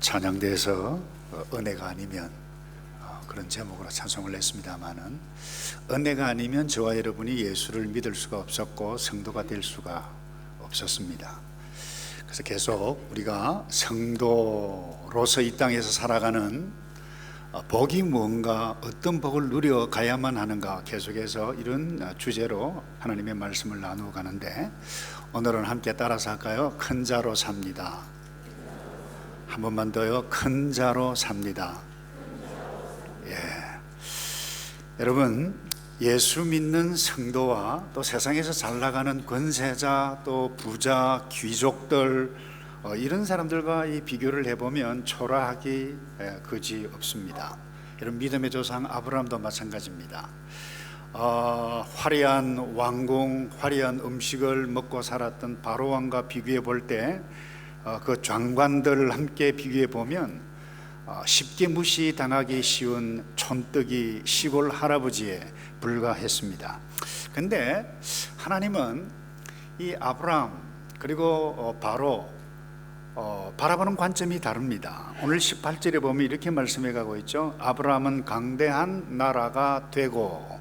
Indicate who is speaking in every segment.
Speaker 1: 찬양대에서 은혜가 아니면 그런 제목으로 찬송을 했습니다마는, 은혜가 아니면 저와 여러분이 예수를 믿을 수가 없었고 성도가 될 수가 없었습니다. 그래서 계속 우리가 성도로서 이 땅에서 살아가는 복이 뭔가, 어떤 복을 누려가야만 하는가, 계속해서 이런 주제로 하나님의 말씀을 나누어 가는데, 오늘은 함께 따라서 할까요? 큰 자로 삽니다. 한 번만 더요. 큰 자로 삽니다. 예. 여러분, 예수 믿는 성도와 또 세상에서 잘 나가는 권세자, 또 부자, 귀족들, 이런 사람들과 이 비교를 해보면 초라하기 그지 없습니다. 여러분, 믿음의 조상 아브라함도 마찬가지입니다. 화려한 왕궁, 화려한 음식을 먹고 살았던 바로 왕과 비교해 볼 때, 그 장관들을 함께 비교해 보면 쉽게 무시당하기 쉬운 촌뜨기 시골 할아버지에 불과했습니다. 근데 하나님은 이 아브라함 그리고 바로 바라보는 관점이 다릅니다. 오늘 18절에 보면 이렇게 말씀해 가고 있죠. 아브라함은 강대한 나라가 되고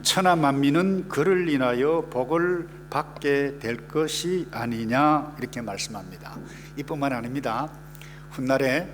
Speaker 1: 천하 만민은 그를 인하여 복을 받게 될 것이 아니냐, 이렇게 말씀합니다. 이뿐만 아닙니다. 훗날에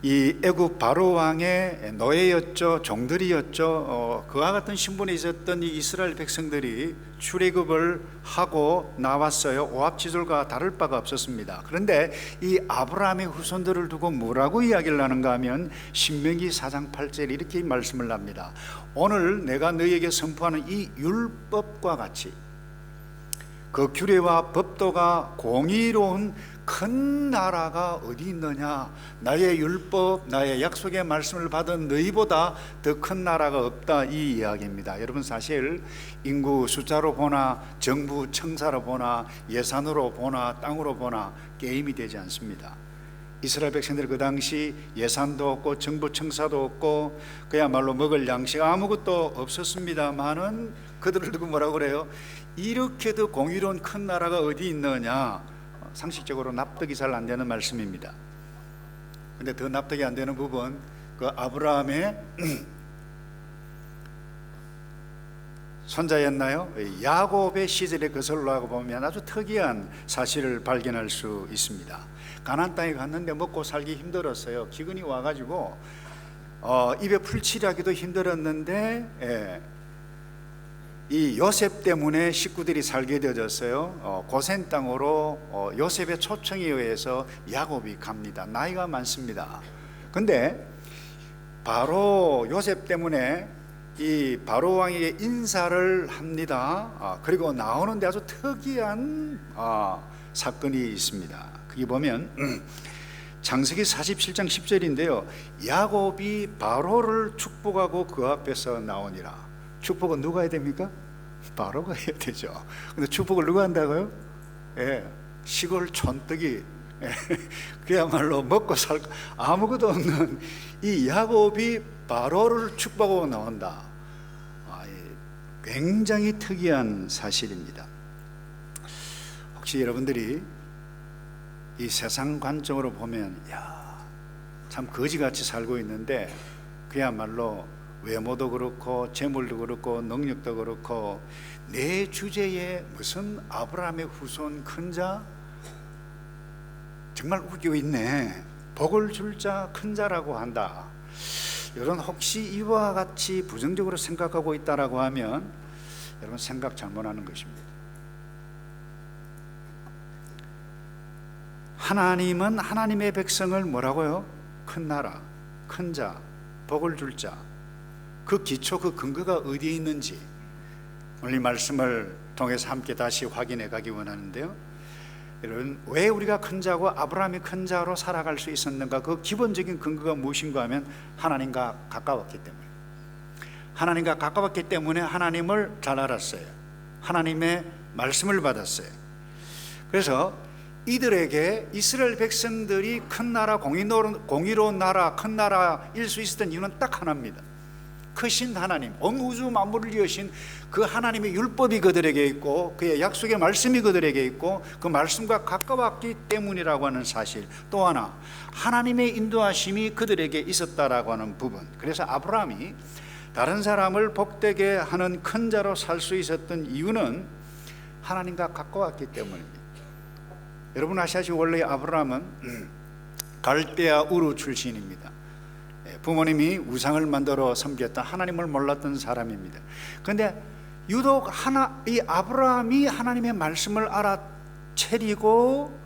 Speaker 1: 이 애굽 바로 왕의 노예였죠, 종들이었죠. 그와 같은 신분에 있었던 이 이스라엘 백성들이 출애굽을 하고 나왔어요. 오합지졸과 다를 바가 없었습니다. 그런데 이 아브라함의 후손들을 두고 뭐라고 이야기를 하는가 하면, 신명기 4장 8절에 이렇게 말씀을 합니다. 오늘 내가 너희에게 선포하는 이 율법과 같이 그 규례와 법도가 공의로운 큰 나라가 어디 있느냐. 나의 율법, 나의 약속의 말씀을 받은 너희보다 더 큰 나라가 없다, 이 이야기입니다. 여러분, 사실 인구 숫자로 보나, 정부 청사로 보나, 예산으로 보나, 땅으로 보나 게임이 되지 않습니다. 이스라엘 백성들 그 당시 예산도 없고 정부 청사도 없고 그야말로 먹을 양식 아무것도 없었습니다만은 그들을 두고 뭐라고 그래요? 이렇게도 공의로운 큰 나라가 어디 있느냐. 상식적으로 납득이 잘 안 되는 말씀입니다. 근데 더 납득이 안 되는 부분, 그 아브라함의 손자였나요? 야곱의 시절에 거슬러 보면 아주 특이한 사실을 발견할 수 있습니다. 가나안 땅에 갔는데 먹고 살기 힘들었어요. 기근이 와가지고 입에 풀칠하기도 힘들었는데, 이 요셉 때문에 식구들이 살게 되어졌어요. 고센 땅으로 요셉의 초청에 의해서 야곱이 갑니다. 나이가 많습니다. 근데 바로 요셉 때문에 이 바로 왕에게 인사를 합니다. 그리고 나오는데 아주 특이한 사건이 있습니다. 그게 보면 창세기 47장 10절인데요 야곱이 바로를 축복하고 그 앞에서 나오니라. 축복은 누가 해야 됩니까? 바로가 해야 되죠. 근데 축복을 누가 한다고요? 예, 시골 촌뜨기, 그야말로 먹고 살고 아무것도 없는 이 야곱이 바로를 축복하고 나온다. 굉장히 특이한 사실입니다. 혹시 여러분들이 이 세상 관점으로 보면, 참 거지같이 살고 있는데, 그야말로 외모도 그렇고 재물도 그렇고 능력도 그렇고 내 주제에 무슨 아브라함의 후손 큰 자, 정말 웃기고 있네. 복을 줄 자 큰 자라고 한다. 여러분, 혹시 이와 같이 부정적으로 생각하고 있다라고 하면 여러분 생각 잘못하는 것입니다. 하나님은 하나님의 백성을 뭐라고요? 큰 나라, 큰 자, 복을 줄 자. 그 기초, 그 근거가 어디에 있는지 오늘 이 말씀을 통해서 함께 다시 확인해 가기 원하는데요. 여러분, 왜 우리가 큰 자고 아브라함이 큰 자로 살아갈 수 있었는가? 그 기본적인 근거가 무엇인가 하면 하나님과 가까웠기 때문에, 하나님과 가까웠기 때문에 하나님을 잘 알았어요. 하나님의 말씀을 받았어요. 그래서 이들에게 이스라엘 백성들이 큰 나라, 공의로운 나라, 큰 나라일 수 있었던 이유는 딱 하나입니다. 크신 하나님, 온 우주 만물을 지으신 그 하나님의 율법이 그들에게 있고 그의 약속의 말씀이 그들에게 있고 그 말씀과 가까웠기 때문이라고 하는 사실, 또 하나 하나님의 인도하심이 그들에게 있었다라고 하는 부분. 그래서 아브라함이 다른 사람을 복되게 하는 큰 자로 살 수 있었던 이유는 하나님과 가까웠기 때문입니다. 여러분 아시다시피 원래 아브라함은 갈대아 우르 출신입니다. 부모님이 우상을 만들어 섬겼다, 하나님을 몰랐던 사람입니다. 그런데 유독 이 아브라함이 하나님의 말씀을 알아채리고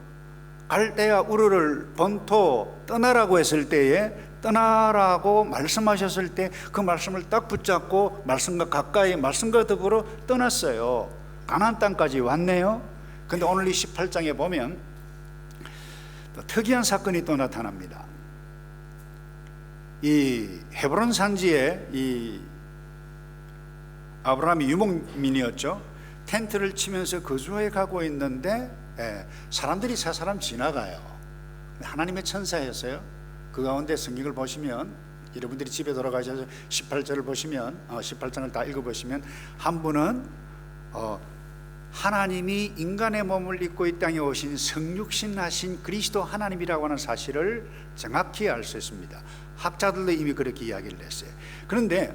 Speaker 1: 갈대아 우르를 본토 떠나라고 했을 때에, 떠나라고 말씀하셨을 때 그 말씀을 딱 붙잡고 말씀과 가까이, 말씀과 더불어 떠났어요. 가나안 땅까지 왔네요. 그런데 오늘 이 18장에 보면 또 특이한 사건이 또 나타납니다. 이 헤브론 산지에 이 아브라함이 유목민이었죠. 텐트를 치면서 거주해 가고 있는데 사람들이 세 사람 지나가요. 하나님의 천사였어요. 그 가운데 성경을 보시면, 여러분들이 집에 돌아가셔서 18절을 보시면 18장을 다 읽어보시면 한 분은 하나님이 인간의 몸을 입고 이 땅에 오신 성육신하신 그리스도 하나님이라고 하는 사실을 정확히 알 수 있습니다. 학자들도 이미 그렇게 이야기를 했어요. 그런데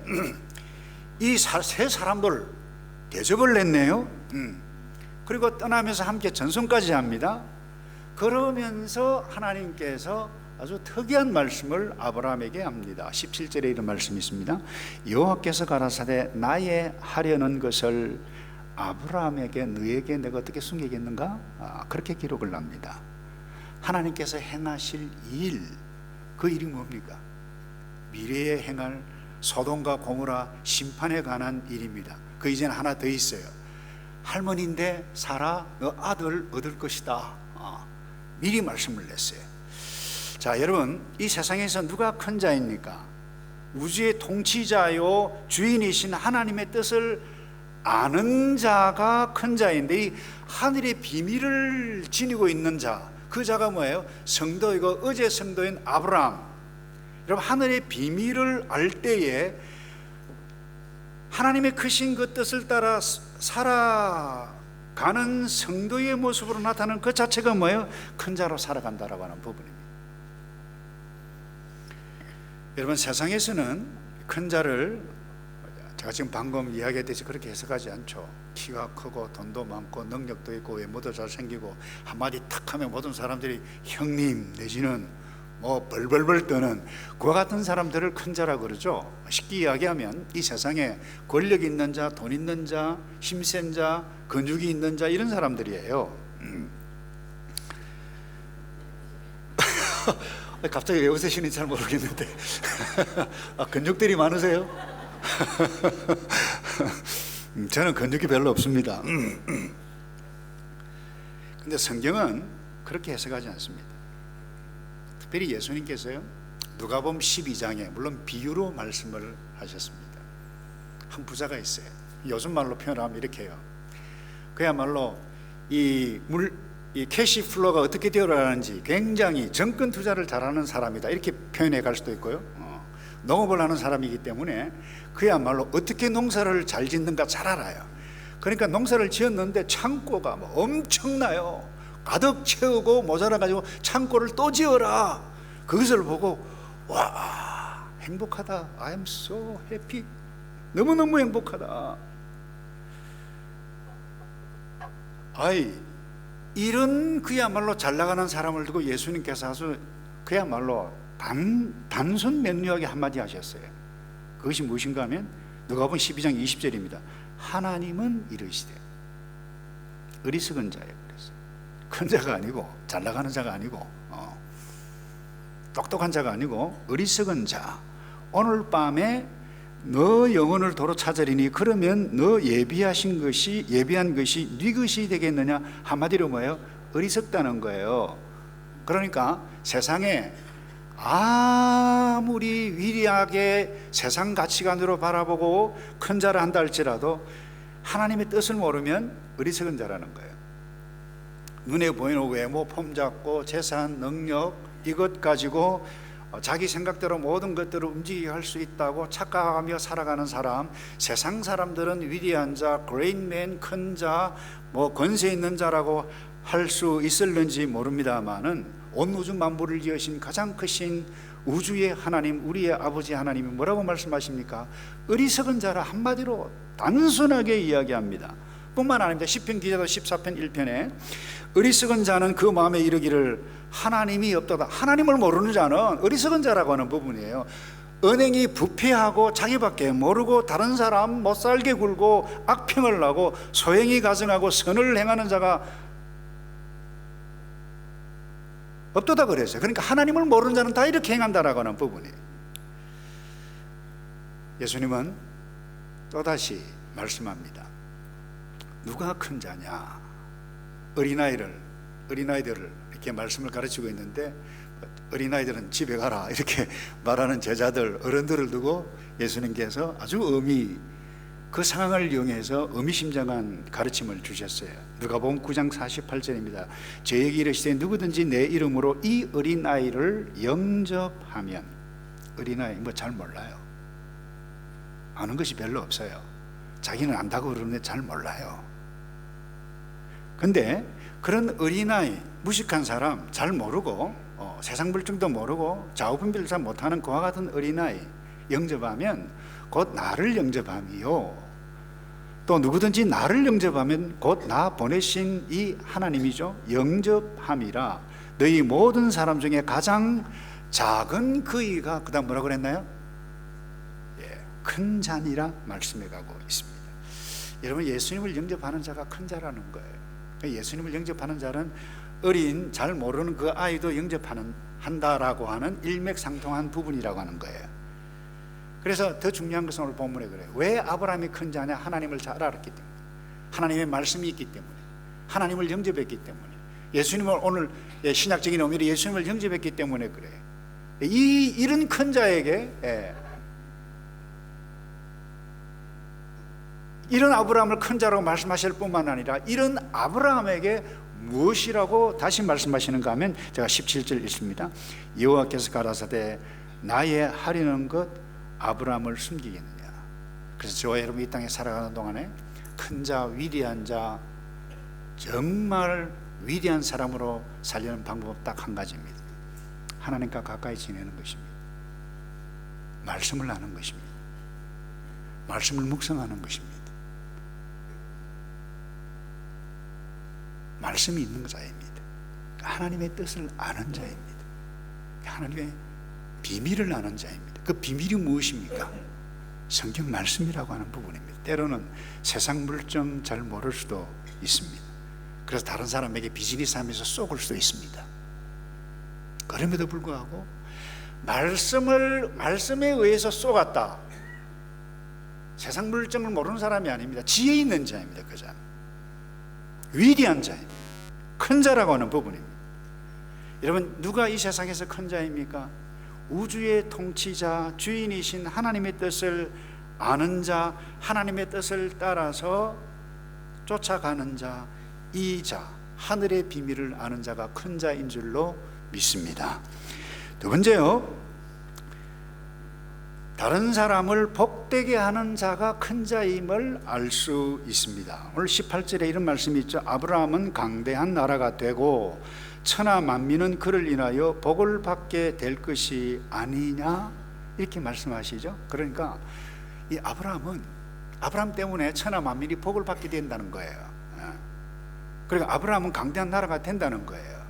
Speaker 1: 이 세 사람들 대접을 냈네요. 그리고 떠나면서 함께 전송까지 합니다. 그러면서 하나님께서 아주 특이한 말씀을 아브라함에게 합니다. 17절에 이런 말씀이 있습니다. 여호와께서 가라사대 나의 하려는 것을 아브라함에게 너에게 내가 어떻게 숨기겠는가? 그렇게 기록을 합니다. 하나님께서 행하실 일, 그 일이 뭡니까? 미래에 행할 소돔과 고모라 심판에 관한 일입니다. 그 이제는 하나 더 있어요. 할머니인데 사라, 너 아들 얻을 것이다. 미리 말씀을 냈어요. 자, 여러분, 이 세상에서 누가 큰 자입니까? 우주의 통치자요 주인이신 하나님의 뜻을 아는 자가 큰 자인데, 이 하늘의 비밀을 지니고 있는 자, 그 자가 뭐예요? 성도이고 어제 성도인 아브라함. 여러분, 하늘의 비밀을 알 때에 하나님의 크신 그 뜻을 따라 살아가는 성도의 모습으로 나타나는 그 자체가 뭐예요? 큰 자로 살아간다라고 하는 부분입니다. 여러분, 세상에서는 큰 자를 제가 지금 방금 이야기했듯이 그렇게 해석하지 않죠. 키가 크고 돈도 많고 능력도 있고 외모도 잘생기고 한마디 탁 하면 모든 사람들이 형님 내지는 뭐 벌벌벌 떠는 그와 같은 사람들을 큰 자라고 그러죠. 쉽게 이야기하면 이 세상에 권력 있는 자, 돈 있는 자, 힘센 자, 근육이 있는 자, 이런 사람들이에요. 갑자기 왜 웃으시는지 잘 모르겠는데 근육들이 많으세요? 저는 근육이 별로 없습니다. 근데 성경은 그렇게 해석하지 않습니다. 특별히 예수님께서요, 누가복음 12장에 물론 비유로 말씀을 하셨습니다. 한 부자가 있어요. 요즘 말로 표현하면 이렇게 해요. 그야말로 이 캐시 플로가 어떻게 되어가는지 굉장히 정권 투자를 잘하는 사람이다, 이렇게 표현해 갈 수도 있고요. 농업을 하는 사람이기 때문에 그야말로 어떻게 농사를 잘 짓는가 잘 알아요. 그러니까 농사를 지었는데 창고가 뭐 엄청나요. 가득 채우고 모자라가지고 창고를 또 지어라. 그것을 보고 와, 행복하다. I'm so happy. 너무너무 행복하다. 이런 그야말로 잘 나가는 사람을 두고 예수님께서 아주 그야말로 단순 명료하게 한마디 하셨어요. 그것이 무엇인가 하면 누가복음 12장 20절입니다. 하나님은 이르시되, 어리석은 자예요. 그래서 큰 자가 아니고 잘 나가는 자가 아니고 똑똑한 자가 아니고 어리석은 자, 오늘 밤에 너 영혼을 도로 찾으리니 그러면 너 예비한 것이 네 것이 되겠느냐. 한마디로 뭐예요? 어리석다는 거예요. 그러니까 세상에 아무리 위리하게 세상 가치관으로 바라보고 큰 자를 한다 할지라도 하나님의 뜻을 모르면 어리석은 자라는 거예요. 눈에 보이는 외모, 폼 잡고 재산, 능력, 이것 가지고 자기 생각대로 모든 것들을 움직이게 할 수 있다고 착각하며 살아가는 사람, 세상 사람들은 위대한 자, 그레이트맨, 큰 자, 권세 있는 자라고 할 수 있을는지 모릅니다만은 온 우주 만물을 지으신 가장 크신 우주의 하나님, 우리의 아버지 하나님이 뭐라고 말씀하십니까? 어리석은 자라 한마디로 단순하게 이야기합니다. 뿐만 아닙니다. 시편 기자도 14편 1편에 어리석은 자는 그 마음에 이르기를 하나님이 없도다. 하나님을 모르는 자는 어리석은 자라고 하는 부분이에요. 은행이 부패하고 자기밖에 모르고 다른 사람 못살게 굴고 악평을 나고 소행이 가증하고 선을 행하는 자가 없도다 그랬어요. 그러니까 하나님을 모르는 자는 다 이렇게 행한다라고 하는 부분이에요. 예수님은 또다시 말씀합니다. 누가 큰 자냐? 어린아이들을 이렇게 말씀을 가르치고 있는데, 어린아이들은 집에 가라 이렇게 말하는 제자들, 어른들을 두고 예수님께서 아주 그 상황을 이용해서 의미심장한 가르침을 주셨어요. 누가복음 9장 48절입니다. 저에게 이르시되 누구든지 내 이름으로 이 어린아이를 영접하면, 어린아이 잘 몰라요. 아는 것이 별로 없어요. 자기는 안다고 그러는데 잘 몰라요. 근데 그런 어린아이, 무식한 사람, 잘 모르고 세상 물정도 모르고 좌우분별을 잘 못하는 그와 같은 어린아이 영접하면 곧 나를 영접함이요, 또 누구든지 나를 영접하면 곧 나 보내신 이 하나님이죠, 영접함이라. 너희 모든 사람 중에 가장 작은 그이가, 그 다음 뭐라고 그랬나요? 큰 자니라 말씀해 가고 있습니다. 여러분, 예수님을 영접하는 자가 큰 자라는 거예요. 예수님을 영접하는 자는 어린, 잘 모르는 그 아이도 한다라고 하는 일맥상통한 부분이라고 하는 거예요. 그래서 더 중요한 것은 오늘 본문에 그래요. 왜 아브라함이 큰 자냐? 하나님을 잘 알았기 때문에, 하나님의 말씀이 있기 때문에, 하나님을 영접했기 때문에, 예수님을 오늘 신약적인 의미로 예수님을 영접했기 때문에 그래요. 이런 큰 자에게, 이런 아브라함을 큰 자라고 말씀하실 뿐만 아니라 이런 아브라함에게 무엇이라고 다시 말씀하시는가 하면, 제가 17절 읽습니다. 여호와께서 가라사대 나의 하려는 것 아브라함을 숨기겠느냐. 그래서 저와 여러분 이 땅에 살아가는 동안에 큰 자, 위대한 자, 정말 위대한 사람으로 살려는 방법은 딱 한 가지입니다. 하나님과 가까이 지내는 것입니다. 말씀을 아는 것입니다. 말씀을 묵상하는 것입니다. 말씀이 있는 자입니다. 하나님의 뜻을 아는 자입니다. 하나님의 비밀을 아는 자입니다. 그 비밀이 무엇입니까? 성경 말씀이라고 하는 부분입니다. 때로는 세상 물정 잘 모를 수도 있습니다. 그래서 다른 사람에게 비즈니스 하면서 쏘을 수도 있습니다. 그럼에도 불구하고 말씀에 의해서 쏘갔다, 세상 물정을 모르는 사람이 아닙니다. 지혜 있는 자입니다. 그 자는 위대한 자입니다. 큰 자라고 하는 부분입니다. 여러분, 누가 이 세상에서 큰 자입니까? 우주의 통치자, 주인이신 하나님의 뜻을 아는 자, 하나님의 뜻을 따라서 쫓아가는 자, 이 자, 하늘의 비밀을 아는 자가 큰 자인 줄로 믿습니다. 두 번째요, 다른 사람을 복되게 하는 자가 큰 자임을 알 수 있습니다. 오늘 18절에 이런 말씀이 있죠. 아브라함은 강대한 나라가 되고 천하 만민은 그를 인하여 복을 받게 될 것이 아니냐, 이렇게 말씀하시죠. 그러니까 이 아브라함 때문에 천하 만민이 복을 받게 된다는 거예요. 그러니까 아브라함은 강대한 나라가 된다는 거예요.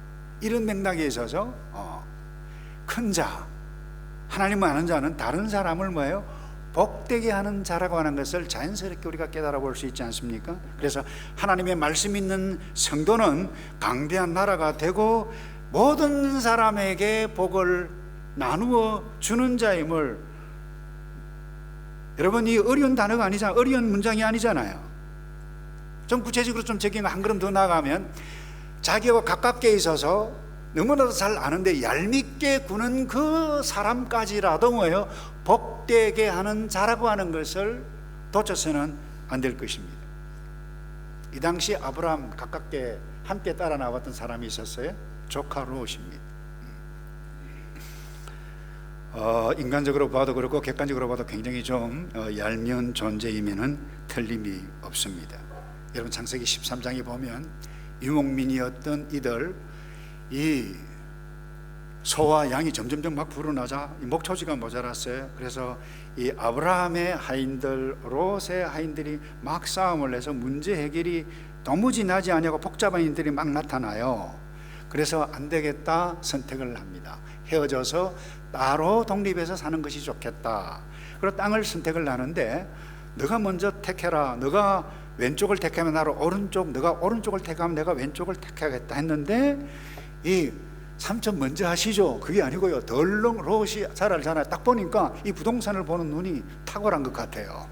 Speaker 1: 이런 맥락에 있어서 큰 자, 하나님을 아는 자는 다른 사람을 뭐예요? 복되게 하는 자라고 하는 것을 자연스럽게 우리가 깨달아 볼 수 있지 않습니까? 그래서 하나님의 말씀 있는 성도는 강대한 나라가 되고 모든 사람에게 복을 나누어 주는 자임을, 여러분, 이 어려운 단어가 아니잖아요. 어려운 문장이 아니잖아요. 좀 구체적으로 좀 적용 한 걸음 더 나가면, 자기와 가깝게 있어서 너무나도 잘 아는데 얄밉게 구는 그 사람까지라도 뭐예요? 복되게 하는 자라고 하는 것을 놓쳐서는 안 될 것입니다. 이 당시 아브라함 가깝게 함께 따라 나왔던 사람이 있었어요. 조카 롯입니다. 인간적으로 봐도 그렇고 객관적으로 봐도 굉장히 좀 얄미운 존재임에는 틀림이 없습니다. 여러분 창세기 13장에 보면 유목민이었던 이들, 이 소와 양이 점점점 막 불어나자 목초지가 모자랐어요. 그래서 이 아브라함의 하인들, 롯의 하인들이 막 싸움을 해서 문제 해결이 도무지 나지 않냐고 복잡한 일들이 막 나타나요. 그래서 안 되겠다 선택을 합니다. 헤어져서 따로 독립해서 사는 것이 좋겠다. 그리고 땅을 선택을 하는데, 너가 먼저 택해라, 너가 왼쪽을 택하면 나로 오른쪽, 너가 오른쪽을 택하면 내가 왼쪽을 택하겠다 했는데, 이 삼촌 먼저 하시죠. 그게 아니고요, 덜렁 롯이 잘 알잖아요. 딱 보니까 이 부동산을 보는 눈이 탁월한 것 같아요.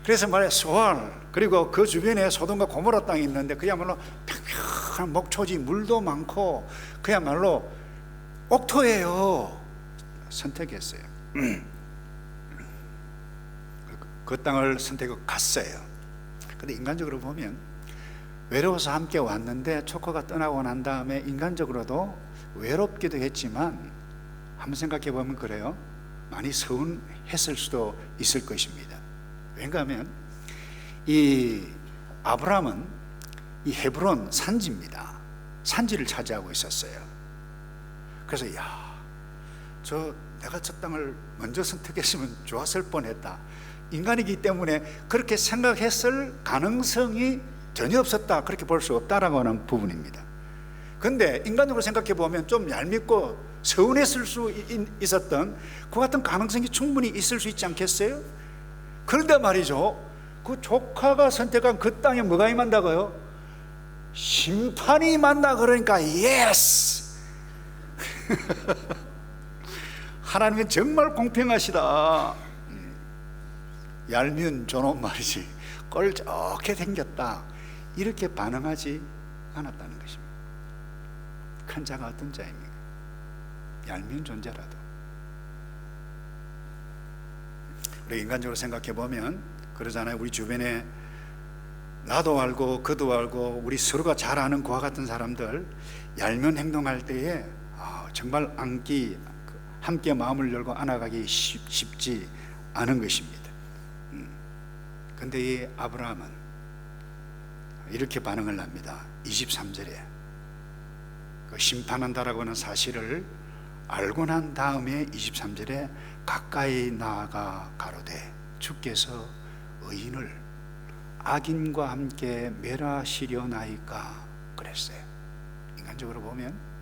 Speaker 1: 그래서 말해 소알, 그리고 그 주변에 소돔과 고모라 땅이 있는데 그야말로 평평한 목초지, 물도 많고 그야말로 옥토예요. 선택했어요. 그 땅을 선택하고 갔어요. 근데 인간적으로 보면 외로워서 함께 왔는데 조커가 떠나고 난 다음에 인간적으로도 외롭기도 했지만 한번 생각해 보면 그래요. 많이 서운했을 수도 있을 것입니다. 왜냐하면 이 아브라함은 이 헤브론 산지입니다. 산지를 차지하고 있었어요. 그래서 내가 저 땅을 먼저 선택했으면 좋았을 뻔했다. 인간이기 때문에 그렇게 생각했을 가능성이 전혀 없었다, 그렇게 볼 수 없다라고 하는 부분입니다. 그런데 인간적으로 생각해 보면 좀 얄밉고 서운했을 수 있었던 그 같은 가능성이 충분히 있을 수 있지 않겠어요? 그런데 말이죠, 그 조카가 선택한 그 땅에 뭐가 임한다고요? 심판이 임한다. 그러니까 예스! 하나님은 정말 공평하시다. 얄미운 저놈 말이지, 꼴 좋게 생겼다, 이렇게 반응하지 않았다는 것입니다. 큰 자가 어떤 자입니까? 얄미운 존재라도. 우리 인간적으로 생각해 보면 그러잖아요. 우리 주변에 나도 알고 그도 알고 우리 서로가 잘 아는 그와 같은 사람들, 얄미운 행동할 때에 정말 함께 마음을 열고 안아가기 쉽지 않은 것입니다. 그런데 이 아브라함은 이렇게 반응을 합니다. 23절에 그 심판한다라고 하는 사실을 알고 난 다음에 23절에 가까이 나아가 가로되 주께서 의인을 악인과 함께 멸하시려나이까 그랬어요. 인간적으로 보면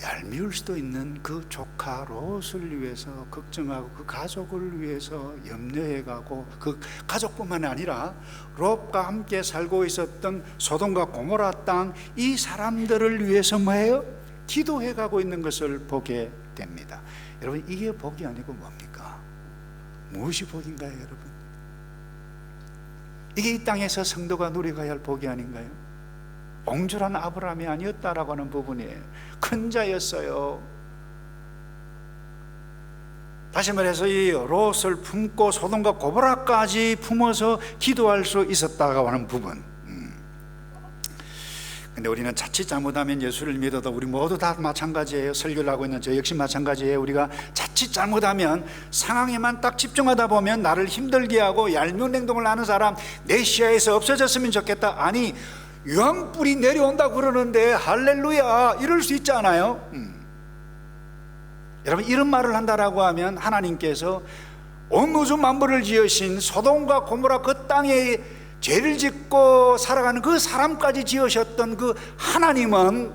Speaker 1: 얄미울 수도 있는 그 조카 롯을 위해서 걱정하고 그 가족을 위해서 염려해가고, 그 가족뿐만 아니라 롯과 함께 살고 있었던 소돔과 고모라 땅, 이 사람들을 위해서 뭐예요? 기도해가고 있는 것을 보게 됩니다. 여러분, 이게 복이 아니고 뭡니까? 무엇이 복인가요, 여러분? 이게 이 땅에서 성도가 누려가야 할 복이 아닌가요? 옹졸한 아브라함이 아니었다라고 하는 부분이에요. 큰 자였어요. 다시 말해서 이 롯을 품고 소돔과 고모라까지 품어서 기도할 수 있었다고 하는 부분. 근데 우리는 자칫 잘못하면 예수를 믿어도 우리 모두 다 마찬가지예요. 설교를 하고 있는 저 역시 마찬가지예요. 우리가 자칫 잘못하면 상황에만 딱 집중하다 보면 나를 힘들게 하고 얄미운 행동을 하는 사람 내 시야에서 없어졌으면 좋겠다. 아니, 유황불이 내려온다고 그러는데 할렐루야, 이럴 수 있지 않아요? 여러분, 이런 말을 한다라고 하면 하나님께서 온 우주 만물을 지으신 소돔과 고모라 그 땅에 죄를 짓고 살아가는 그 사람까지 지으셨던 그 하나님은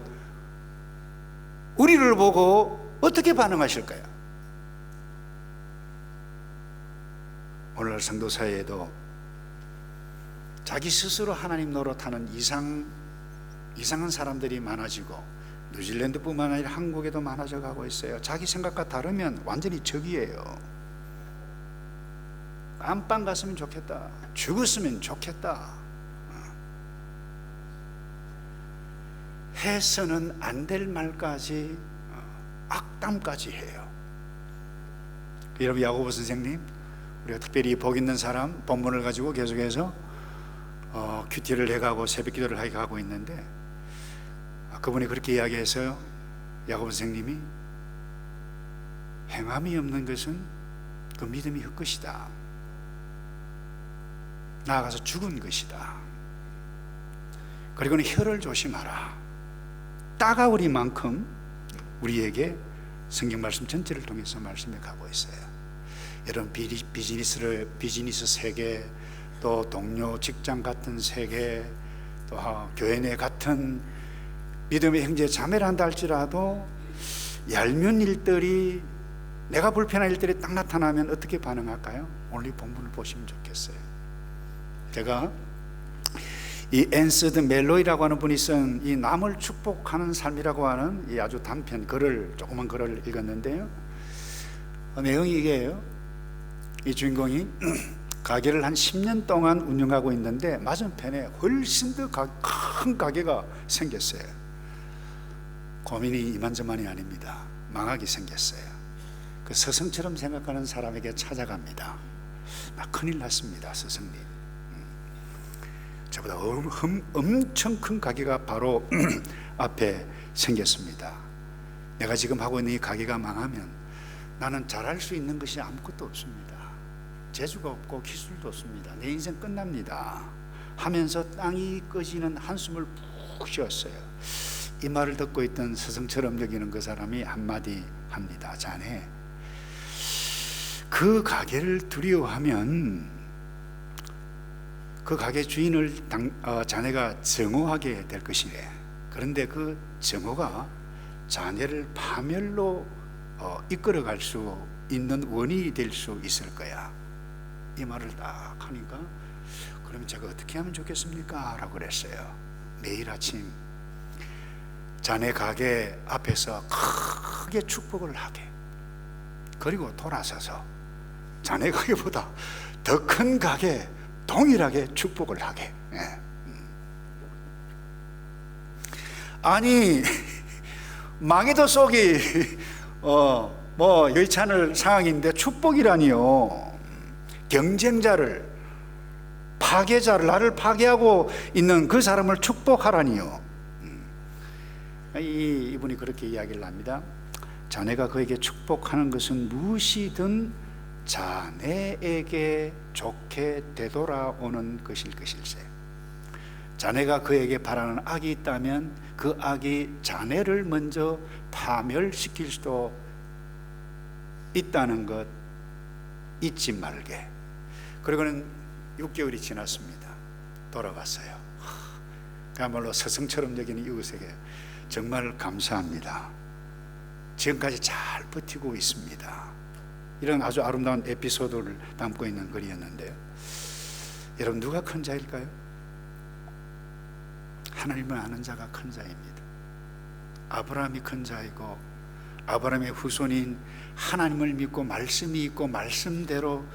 Speaker 1: 우리를 보고 어떻게 반응하실까요? 오늘날 성도 사이에도 자기 스스로 하나님 노릇하는 이상한 사람들이 많아지고, 뉴질랜드뿐만 아니라 한국에도 많아져 가고 있어요. 자기 생각과 다르면 완전히 적이에요. 안방 갔으면 좋겠다, 죽었으면 좋겠다, 해서는 안 될 말까지, 악담까지 해요. 여러분, 야고보 선생님, 우리가 특별히 복 있는 사람 본문을 가지고 계속해서 큐티를 해가고 새벽 기도를 하고 있는데, 그분이 그렇게 이야기해서요, 야고보 선생님이 행함이 없는 것은 그 믿음이 헛것이다. 나아가서 죽은 것이다. 그리고는 혀를 조심하라. 따가우리만큼 우리에게 성경 말씀 전체를 통해서 말씀해 가고 있어요. 여러분, 비즈니스 세계, 또 동료 직장 같은 세계, 또 교회 내 같은 믿음의 형제 자매를 한다 할지라도 얄미운 일들이, 내가 불편한 일들이 딱 나타나면 어떻게 반응할까요? 오늘 이 본문을 보시면 좋겠어요. 제가 이 앤서드 멜로이라고 하는 분이 쓴 이 남을 축복하는 삶이라고 하는 이 아주 단편 글을, 조그만 글을 읽었는데요, 내용이 이게요. 이 주인공이 가게를 한 10년 동안 운영하고 있는데 맞은편에 훨씬 더 큰 가게가 생겼어요. 고민이 이만저만이 아닙니다. 망하게 생겼어요. 그 스승처럼 생각하는 사람에게 찾아갑니다. 나 큰일 났습니다, 스승님. 저보다 엄청 큰 가게가 바로 앞에 생겼습니다. 내가 지금 하고 있는 이 가게가 망하면 나는 잘할 수 있는 것이 아무것도 없습니다. 재주가 없고 기술도 없습니다. 내 인생 끝납니다 하면서 땅이 꺼지는 한숨을 푹 쉬었어요. 이 말을 듣고 있던 스승처럼 여기는 그 사람이 한마디 합니다. 자네, 그 가게를 두려워하면 그 가게 주인을 자네가 증오하게 될 것이래. 그런데 그 증오가 자네를 파멸로 이끌어갈 수 있는 원인이 될 수 있을 거야. 이 말을 딱 하니까, 그럼 제가 어떻게 하면 좋겠습니까? 라고 그랬어요. 매일 아침 자네 가게 앞에서 크게 축복을 하게, 그리고 돌아서서 자네 가게보다 더 큰 가게 동일하게 축복을 하게. 아니, 망해도 속이 여의치 않을 상황인데 축복이라니요. 경쟁자를, 파괴자를, 나를 파괴하고 있는 그 사람을 축복하라니요. 이분이 그렇게 이야기를 합니다. 자네가 그에게 축복하는 것은 무엇이든 자네에게 좋게 되돌아오는 것일 것일세. 자네가 그에게 바라는 악이 있다면 그 악이 자네를 먼저 파멸시킬 수도 있다는 것 잊지 말게. 그리고는 6개월이 지났습니다. 돌아갔어요. 그야말로 스승처럼 여기는 이웃에게 정말 감사합니다. 지금까지 잘 버티고 있습니다. 이런 아주 아름다운 에피소드를 담고 있는 글이었는데요. 여러분, 누가 큰 자일까요? 하나님을 아는 자가 큰 자입니다. 아브라함이 큰 자이고, 아브라함의 후손인 하나님을 믿고 말씀이 있고 말씀대로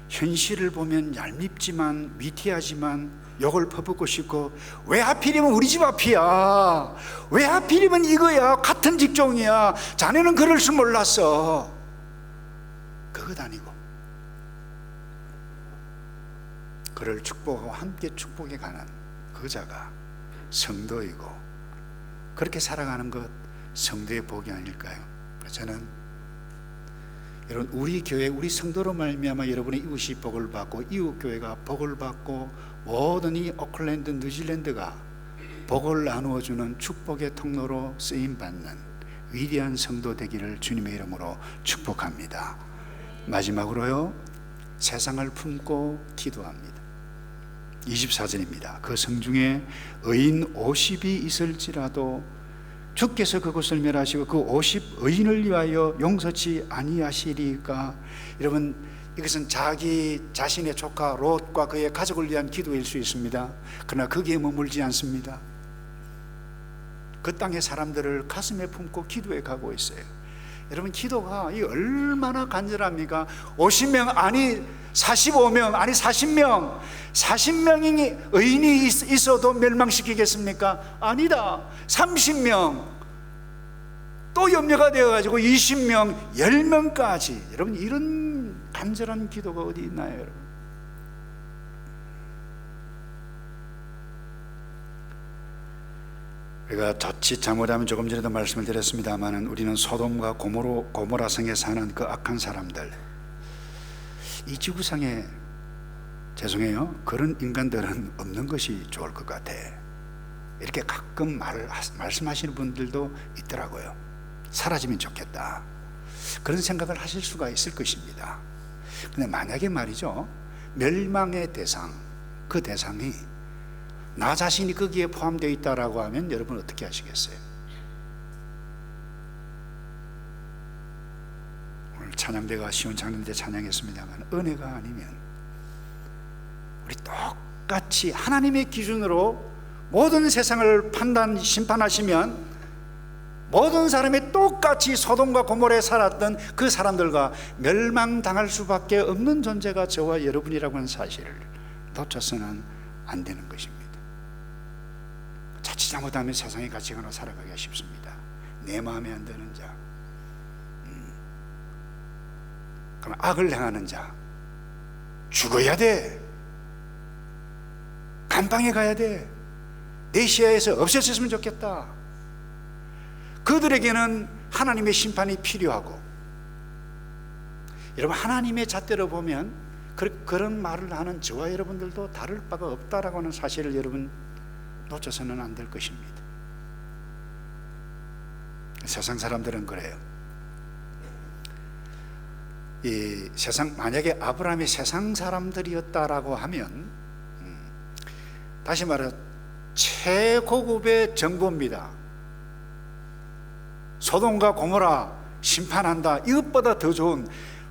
Speaker 1: 현실을 보면 얄밉지만 위태하지만 욕을 퍼붓고 싶고, 왜 하필이면 우리 집 앞이야, 왜 하필이면 이거야, 같은 직종이야, 자네는 그럴 줄 몰랐어, 그것 아니고 그를 축복하고 함께 축복해 가는 그 자가 성도이고, 그렇게 살아가는 것 성도의 복이 아닐까요? 저는 여러분, 우리 교회, 우리 성도로 말미암아 여러분의 이웃이 복을 받고, 이웃 교회가 복을 받고, 모든 이 오클랜드, 뉴질랜드가 복을 나누어 주는 축복의 통로로 쓰임 받는 위대한 성도 되기를 주님의 이름으로 축복합니다. 마지막으로요, 세상을 품고 기도합니다. 24절입니다. 그 성중에 의인 50이 있을지라도 주께서 그곳을 멸하시고 그 50 의인을 위하여 용서치 아니하시리까. 여러분, 이것은 자기 자신의 조카 롯과 그의 가족을 위한 기도일 수 있습니다. 그러나 거기에 머물지 않습니다. 그 땅의 사람들을 가슴에 품고 기도해 가고 있어요. 여러분, 기도가 이 얼마나 간절합니까? 50명 아니 45명 아니 40명 40명이 의인이 있어도 멸망시키겠습니까? 아니다. 30명 또 염려가 되어가지고 20명 10명까지. 여러분, 이런 간절한 기도가 어디 있나요? 여러분, 우리가 자칫 잘못하면 조금 전에도 말씀을 드렸습니다만 우리는 소돔과 고모라 성에 사는 그 악한 사람들, 이 지구상에 죄송해요 그런 인간들은 없는 것이 좋을 것 같아, 이렇게 가끔 말씀하시는 분들도 있더라고요. 사라지면 좋겠다, 그런 생각을 하실 수가 있을 것입니다. 근데 만약에 말이죠, 멸망의 대상, 그 대상이 나 자신이 거기에 포함되어 있다라고 하면 여러분 어떻게 하시겠어요? 오늘 찬양대가 쉬운 장르인데 찬양했습니다만, 은혜가 아니면 우리 똑같이 하나님의 기준으로 모든 세상을 심판하시면 모든 사람이 똑같이 소돔과 고모라에 살았던 그 사람들과 멸망당할 수밖에 없는 존재가 저와 여러분이라고 하는 사실을 놓쳐서는 안 되는 것입니다. 자칫 잘못하면 세상의 가치관으로 살아가기가 쉽습니다. 내 마음에 안 드는 자, 그럼 악을 행하는 자, 죽어야 돼, 감방에 가야 돼, 내 시야에서 없어졌으면 좋겠다. 그들에게는 하나님의 심판이 필요하고, 여러분 하나님의 잣대로 보면 그런 말을 하는 저와 여러분들도 다를 바가 없다라고 하는 사실을 여러분 놓쳐서는 안 될 것입니다. 세상 사람들은 그래요. 이 세상, 만약에 아브라함이 세상 사람들이었다라고 하면 다시 말해 최고급의 정보입니다. 소돔과 고모라 심판한다, 이것보다 더 좋은,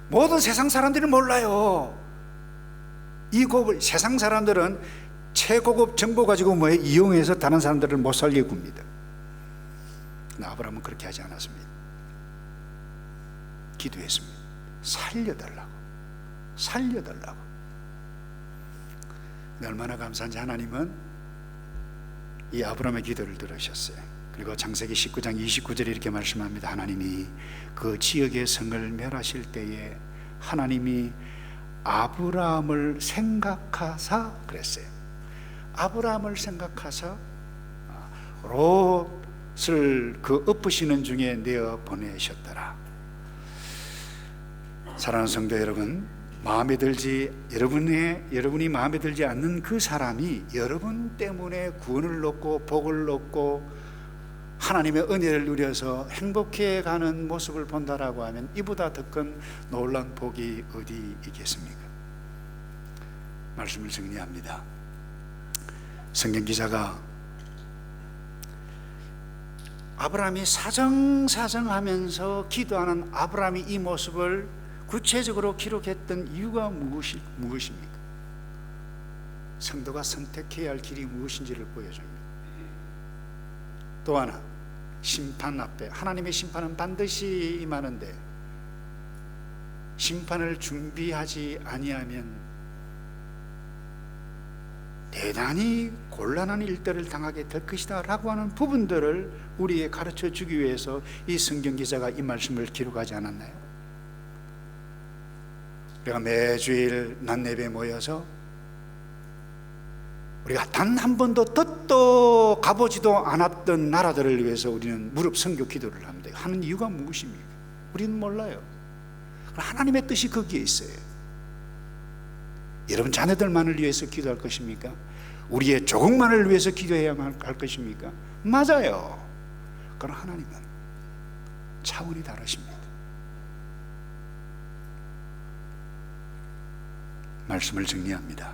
Speaker 1: 모든 세상 사람들이 몰라요. 이 세상 사람들은 최고급 정보 가지고 이용해서 다른 사람들을 못 살게 굽니다. 그러나 아브라함은 그렇게 하지 않았습니다. 기도했습니다. 살려달라고. 얼마나 감사한지 하나님은 이 아브라함의 기도를 들으셨어요. 그리고 창세기 19장 29절에 이렇게 말씀합니다. 하나님이 그 지역의 성을 멸하실 때에 하나님이 아브라함을 생각하사 그랬어요. 아브라함을 생각하사 롯을 그 엎으시는 중에 내어 보내셨더라. 사랑하는 성도 여러분, 여러분이 마음에 들지 않는 그 사람이 여러분 때문에 구원을 얻고 복을 얻고 하나님의 은혜를 누려서 행복해가는 모습을 본다라고 하면 이보다 더 큰 놀라운 복이 어디 있겠습니까? 말씀을 정리합니다. 성경 기자가 아브라함이 사정하면서 기도하는 아브라함이 이 모습을 구체적으로 기록했던 이유가 무엇입니까? 성도가 선택해야 할 길이 무엇인지를 보여줍니다. 또 하나, 심판 앞에 하나님의 심판은 반드시 임하는데 심판을 준비하지 아니하면 대단히 곤란한 일들을 당하게 될 것이다 라고 하는 부분들을 우리에게 가르쳐 주기 위해서 이 성경 기자가 이 말씀을 기록하지 않았나요? 우리가 매주일 낮예배에 모여서 우리가 단 한 번도 뜻도 가보지도 않았던 나라들을 위해서 우리는 무릎 선교 기도를 합니다. 하는 이유가 무엇입니까? 우리는 몰라요. 하나님의 뜻이 거기에 있어요. 여러분 자녀들만을 위해서 기도할 것입니까? 우리의 조국만을 위해서 기도해야만 할 것입니까? 맞아요. 그러나 하나님은 차원이 다르십니다. 말씀을 정리합니다.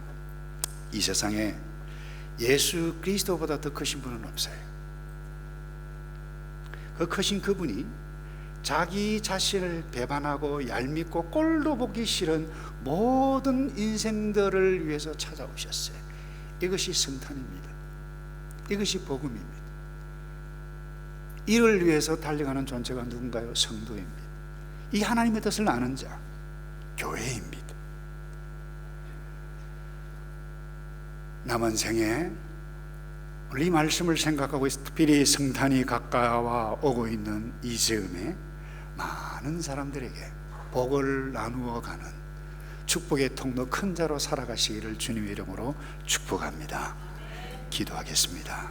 Speaker 1: 이 세상에 예수 그리스도보다 더 크신 분은 없어요. 그 크신 그분이 자기 자신을 배반하고 얄밉고 꼴도 보기 싫은 모든 인생들을 위해서 찾아오셨어요. 이것이 성탄입니다. 이것이 복음입니다. 이를 위해서 달려가는 존재가 누군가요? 성도입니다. 이 하나님의 뜻을 아는 자, 교회입니다. 남은 생에 이 말씀을 생각하고 특별히 성탄이 가까워 오고 있는 이 즈음에 많은 사람들에게 복을 나누어 가는 축복의 통로 큰 자로 살아가시기를 주님의 이름으로 축복합니다. 기도하겠습니다.